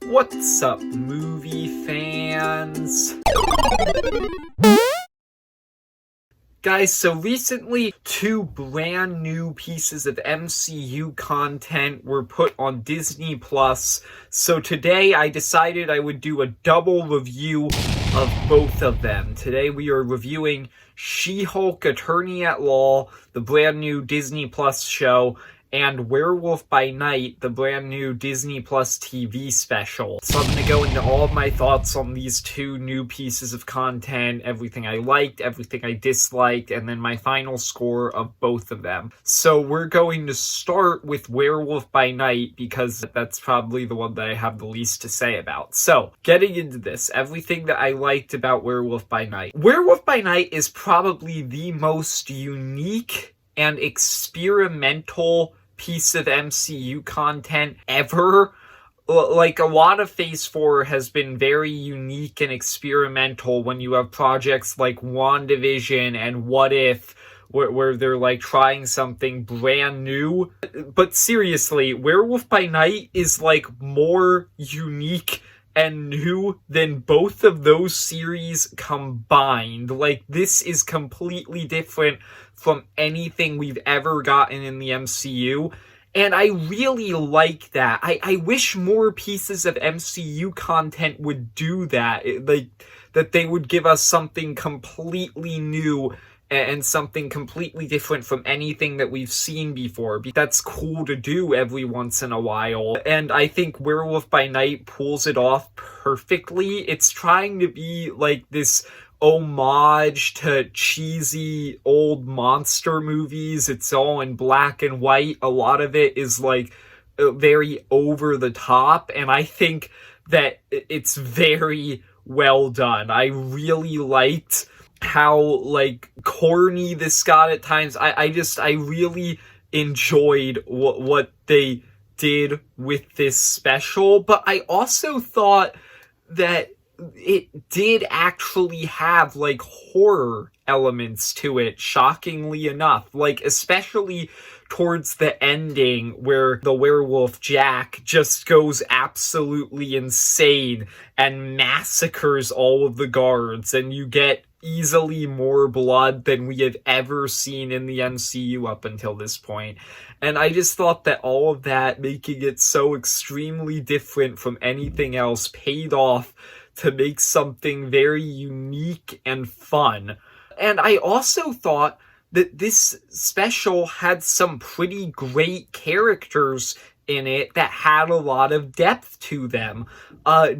What's up, movie fans? Guys, so recently, two brand new pieces of MCU content were put on Disney+. So today I decided I would do a double review of both of them. Today we are reviewing She-Hulk Attorney at Law, the brand new Disney+ show, and Werewolf by Night, the brand new Disney Plus TV special. So I'm going to go into all of my thoughts on these two new pieces of content, everything I liked, everything I disliked, and then my final score of both of them. So we're going to start with Werewolf by Night because that's probably the one that I have the least to say about. So, getting into this, everything that I liked about Werewolf by Night. Werewolf by Night is probably the most unique and experimental piece of MCU content ever. Like, a lot of Phase 4 has been very unique and experimental when you have projects like WandaVision and What If, where they're like trying something brand new. But seriously, Werewolf by Night is like more unique and new than both of those series combined. Like, this is completely different from anything we've ever gotten in the MCU. And I really like that. I wish more pieces of MCU content would do that. That they would give us something completely new and something completely different from anything that we've seen before. That's cool to do every once in a while. And I think Werewolf by Night pulls it off perfectly. It's trying to be like this homage to cheesy old monster movies. It's all in black and white. A lot of it is like very over the top, and I think that it's very well done. I really liked how like corny this got at times. I really enjoyed what they did with this special, but I also thought that it did actually have like horror elements to it, shockingly enough. Like, especially towards the ending where the werewolf Jack just goes absolutely insane and massacres all of the guards, and you get easily more blood than we have ever seen in the MCU up until this point. And I just thought that all of that, making it so extremely different from anything else, paid off to make something very unique and fun. And I also thought that this special had some pretty great characters in it that had a lot of depth to them.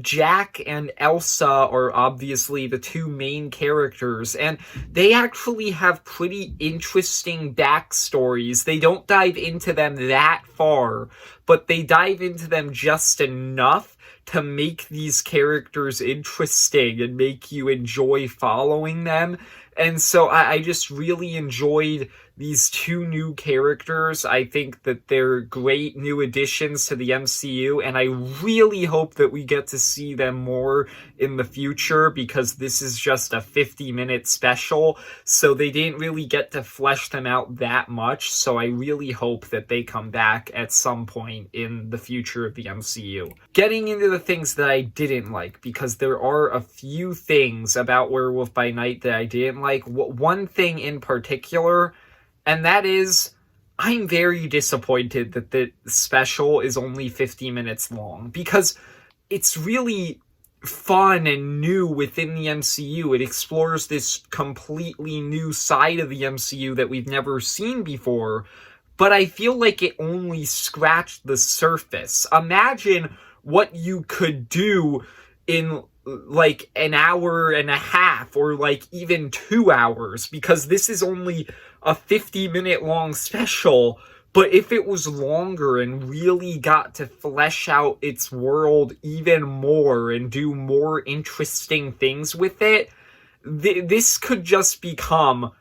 Jack and Elsa are obviously the two main characters, and they actually have pretty interesting backstories. They don't dive into them that far, but they dive into them just enough to make these characters interesting and make you enjoy following them. And so I just really enjoyed these two new characters. I think that they're great new additions to the MCU, and I really hope that we get to see them more in the future, because this is just a 50-minute special, so they didn't really get to flesh them out that much. So I really hope that they come back at some point in the future of the MCU. Getting into the things that I didn't like, because there are a few things about Werewolf by Night that I didn't like. One thing in particular, and that is, I'm very disappointed that the special is only 50 minutes long, because it's really fun and new within the MCU. It explores this completely new side of the MCU that we've never seen before, but I feel like it only scratched the surface. Imagine what you could do in like an hour and a half, or like even 2 hours, because this is only a 50-minute long special. But if it was longer and really got to flesh out its world even more and do more interesting things with it, this could just become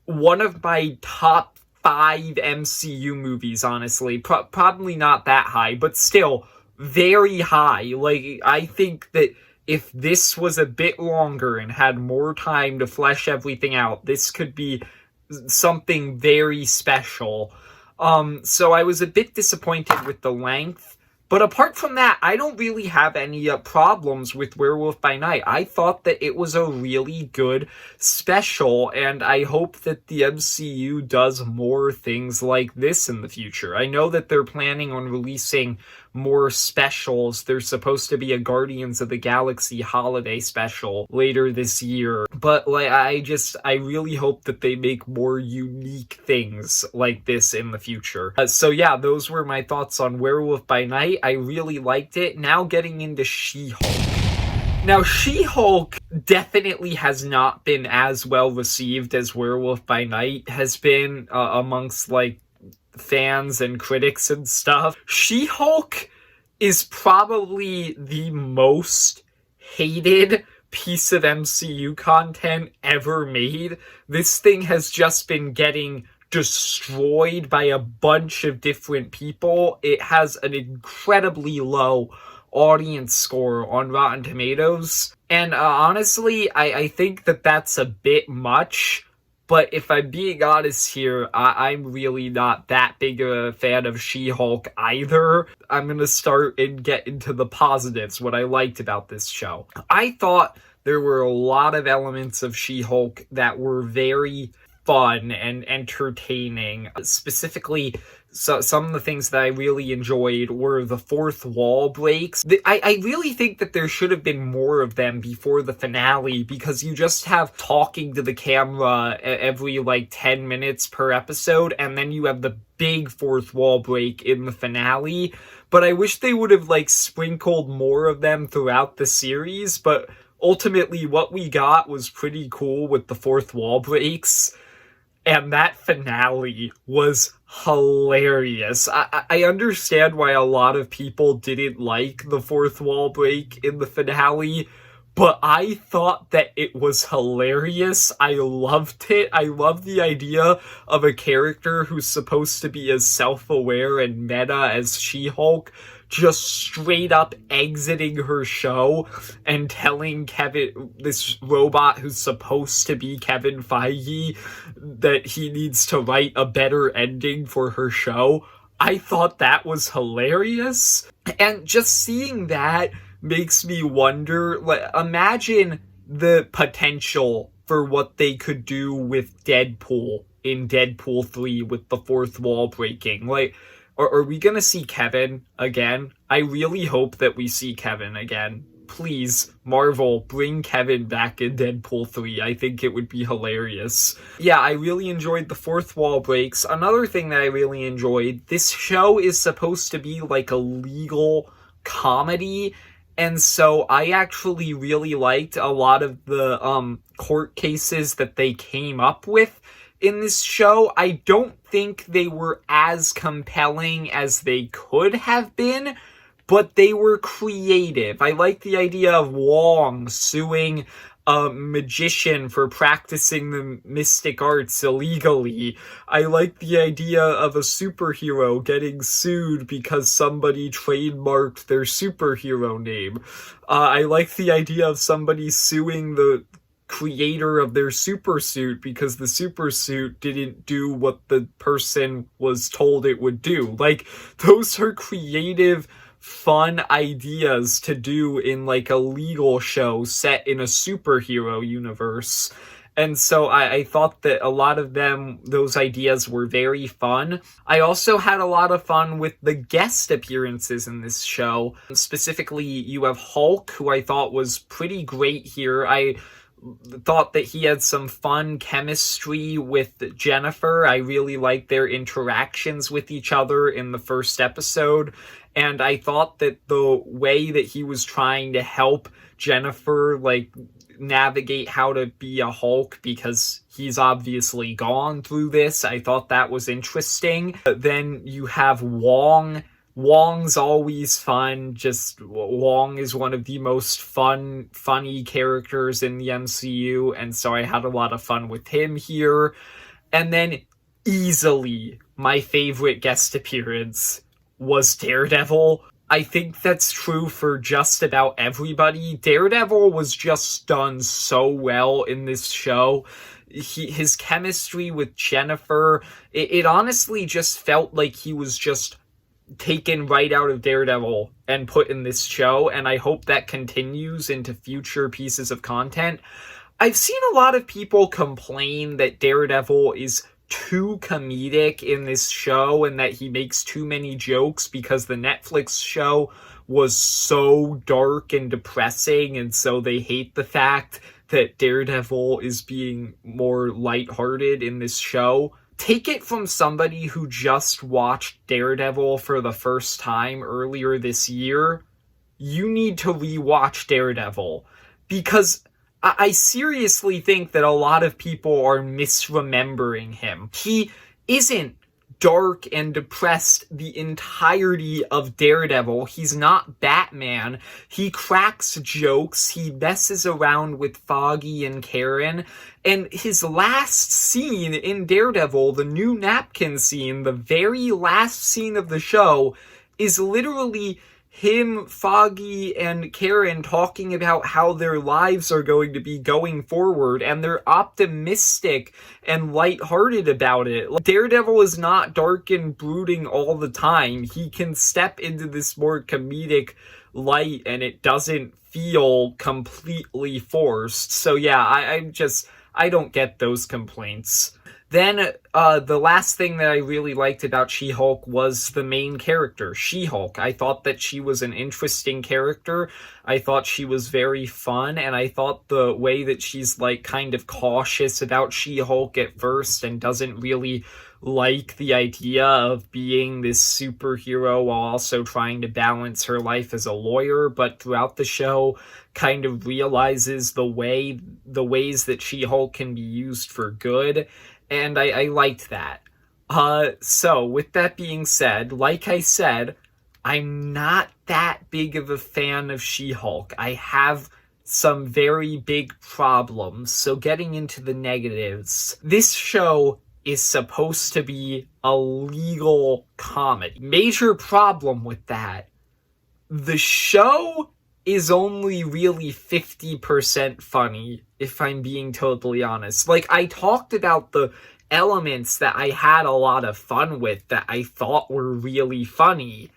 one of my top 5 MCU movies, honestly. Probably not that high, but still very high. Like, I think that if this was a bit longer and had more time to flesh everything out, this could be something very special. So I was a bit disappointed with the length, But apart from that, I don't really have any problems with Werewolf by Night. I thought that it was a really good special, and I hope that the MCU does more things like this in the future. I know that they're planning on releasing more specials. There's supposed to be a Guardians of the Galaxy holiday special later this year. But like I really hope that they make more unique things like this in the future. So yeah, those were my thoughts on Werewolf by Night. I really liked it. Now getting into She-Hulk. Now, She-Hulk definitely has not been as well received as Werewolf by Night has been amongst, like, fans and critics and stuff. She-Hulk is probably the most hated piece of MCU content ever made. This thing has just been getting destroyed by a bunch of different people. It has an incredibly low audience score on Rotten Tomatoes. And honestly, I think that that's a bit much. But if I'm being honest here, I'm really not that big of a fan of She-Hulk either. I'm gonna start and get into the positives, what I liked about this show. I thought there were a lot of elements of She-Hulk that were very fun and entertaining. Specifically, so some of the things that I really enjoyed were the fourth wall breaks. I really think that there should have been more of them before the finale, because you just have talking to the camera every like 10 minutes per episode, and then you have the big fourth wall break in the finale. But I wish they would have like sprinkled more of them throughout the series, but ultimately what we got was pretty cool with the fourth wall breaks. And that finale was hilarious. I understand why a lot of people didn't like the fourth wall break in the finale, but I thought that it was hilarious. I loved it. I love the idea of a character who's supposed to be as self-aware and meta as She-Hulk just straight up exiting her show and telling Kevin, this robot who's supposed to be Kevin Feige, that he needs to write a better ending for her show. I thought that was hilarious. And just seeing that makes me wonder, like, imagine the potential for what they could do with Deadpool in Deadpool 3 with the fourth wall breaking. Like, are we gonna see Kevin again? I really hope that we see Kevin again. Please, Marvel, bring Kevin back in Deadpool 3. I think it would be hilarious. Yeah, I really enjoyed the fourth wall breaks. Another thing that I really enjoyed, this show is supposed to be like a legal comedy, and so I actually really liked a lot of the court cases that they came up with in this show. I don't think they were as compelling as they could have been, but they were creative. I like the idea of Wong suing a magician for practicing the mystic arts illegally. I like the idea of a superhero getting sued because somebody trademarked their superhero name. I like the idea of somebody suing the creator of their supersuit because the supersuit didn't do what the person was told it would do. Like, those are creative, fun ideas to do in like a legal show set in a superhero universe. And so I thought that a lot of those ideas were very fun. I also had a lot of fun with the guest appearances in this show. Specifically, you have Hulk, who I thought was pretty great here. I thought that he had some fun chemistry with Jennifer. I really liked their interactions with each other in the first episode. And I thought that the way that he was trying to help Jennifer, like, navigate how to be a Hulk, because he's obviously gone through this, I thought that was interesting. Then you have Wong. Wong's always fun. Just, Wong is one of the most funny characters in the MCU, and so I had a lot of fun with him here. And then, easily, my favorite guest appearance was Daredevil. I think that's true for just about everybody. Daredevil was just done so well in this show. His chemistry with Jennifer, it honestly just felt like he was just taken right out of Daredevil and put in this show, and I hope that continues into future pieces of content. I've seen a lot of people complain that Daredevil is too comedic in this show and that he makes too many jokes because the Netflix show was so dark and depressing, and so they hate the fact that Daredevil is being more lighthearted in this show. Take it from somebody who just watched Daredevil for the first time earlier this year. You need to rewatch Daredevil, because I seriously think that a lot of people are misremembering him. He isn't dark and depressed the entirety of Daredevil. He's not Batman. He cracks jokes. He messes around with Foggy and Karen. And his last scene in Daredevil, the new napkin scene, the very last scene of the show, is literally him, Foggy, and Karen talking about how their lives are going to be going forward, and they're optimistic and lighthearted about it. Daredevil is not dark and brooding all the time. He can step into this more comedic light, and it doesn't feel completely forced. So yeah, I don't get those complaints. Then, the last thing that I really liked about She-Hulk was the main character, She-Hulk. I thought that she was an interesting character. I thought she was very fun, and I thought the way that she's, like, kind of cautious about She-Hulk at first and doesn't really like the idea of being this superhero while also trying to balance her life as a lawyer, but throughout the show kind of realizes the ways that She-Hulk can be used for good. And I liked that. So, with that being said, like I said, I'm not that big of a fan of She-Hulk. I have some very big problems. So, getting into the negatives, this show is supposed to be a legal comedy. Major problem with that. The show is only really 50% funny, if I'm being totally honest. Like, I talked about the elements that I had a lot of fun with that I thought were really funny,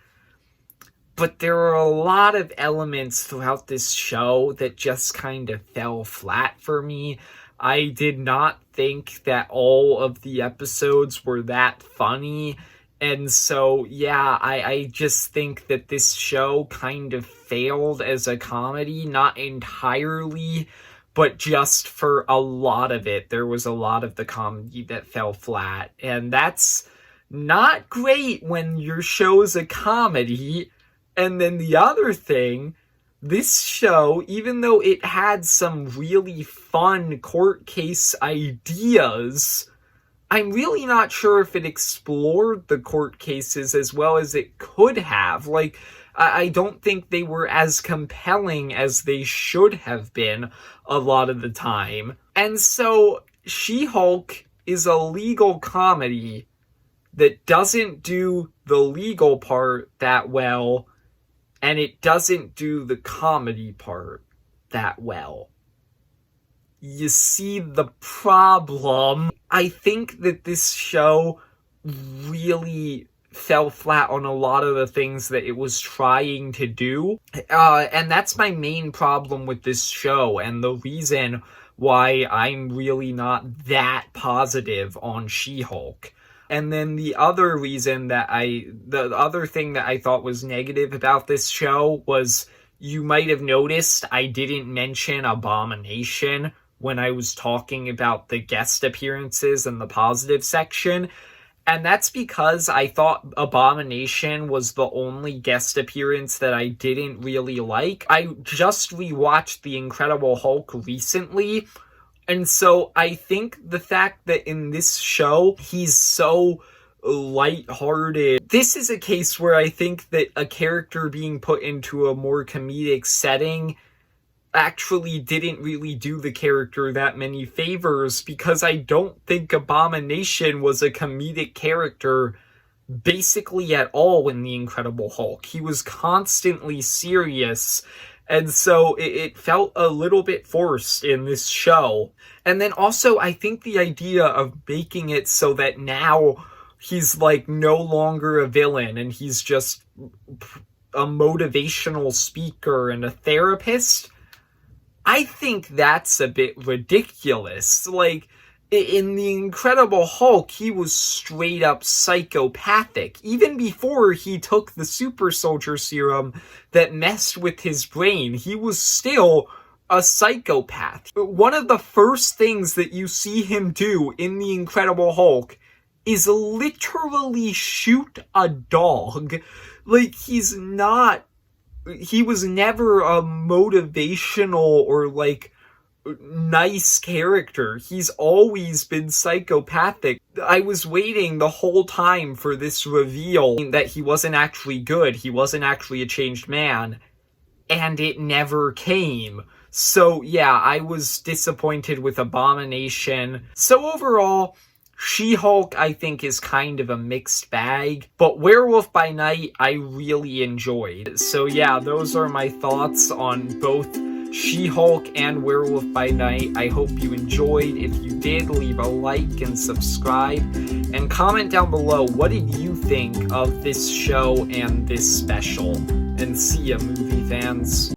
but there are a lot of elements throughout this show that just kind of fell flat for me. I did not think that all of the episodes were that funny. And so, yeah, I just think that this show kind of failed as a comedy, not entirely, but just for a lot of it. There was a lot of the comedy that fell flat, and that's not great when your show's a comedy. And then the other thing, this show, even though it had some really fun court case ideas, I'm really not sure if it explored the court cases as well as it could have. Like, I don't think they were as compelling as they should have been a lot of the time. And so, She-Hulk is a legal comedy that doesn't do the legal part that well, and it doesn't do the comedy part that well. You see the problem? I think that this show really fell flat on a lot of the things that it was trying to do. And that's my main problem with this show, and the reason why I'm really not that positive on She-Hulk. And then the other thing that I thought was negative about this show was, you might have noticed I didn't mention Abomination when I was talking about the guest appearances in the positive section. And that's because I thought Abomination was the only guest appearance that I didn't really like. I just rewatched The Incredible Hulk recently, and so I think the fact that in this show he's so lighthearted, this is a case where I think that a character being put into a more comedic setting actually didn't really do the character that many favors, because I don't think Abomination was a comedic character basically at all in The Incredible Hulk. He was constantly serious, and so it felt a little bit forced in this show. And then also, I think the idea of making it so that now he's like no longer a villain and he's just a motivational speaker and a therapist, I think that's a bit ridiculous. Like, in The Incredible Hulk, he was straight up psychopathic. Even before he took the super soldier serum that messed with his brain, he was still a psychopath. One of the first things that you see him do in The Incredible Hulk is literally shoot a dog. Like, he was never a motivational or, like, nice character. He's always been psychopathic. I was waiting the whole time for this reveal that he wasn't actually good, he wasn't actually a changed man, and it never came. So yeah, I was disappointed with Abomination. So overall, She-Hulk, I think, is kind of a mixed bag, but Werewolf by Night, I really enjoyed. So yeah, those are my thoughts on both She-Hulk and Werewolf by Night. I hope you enjoyed. If you did, leave a like and subscribe, and comment down below, what did you think of this show and this special? And see ya, movie fans.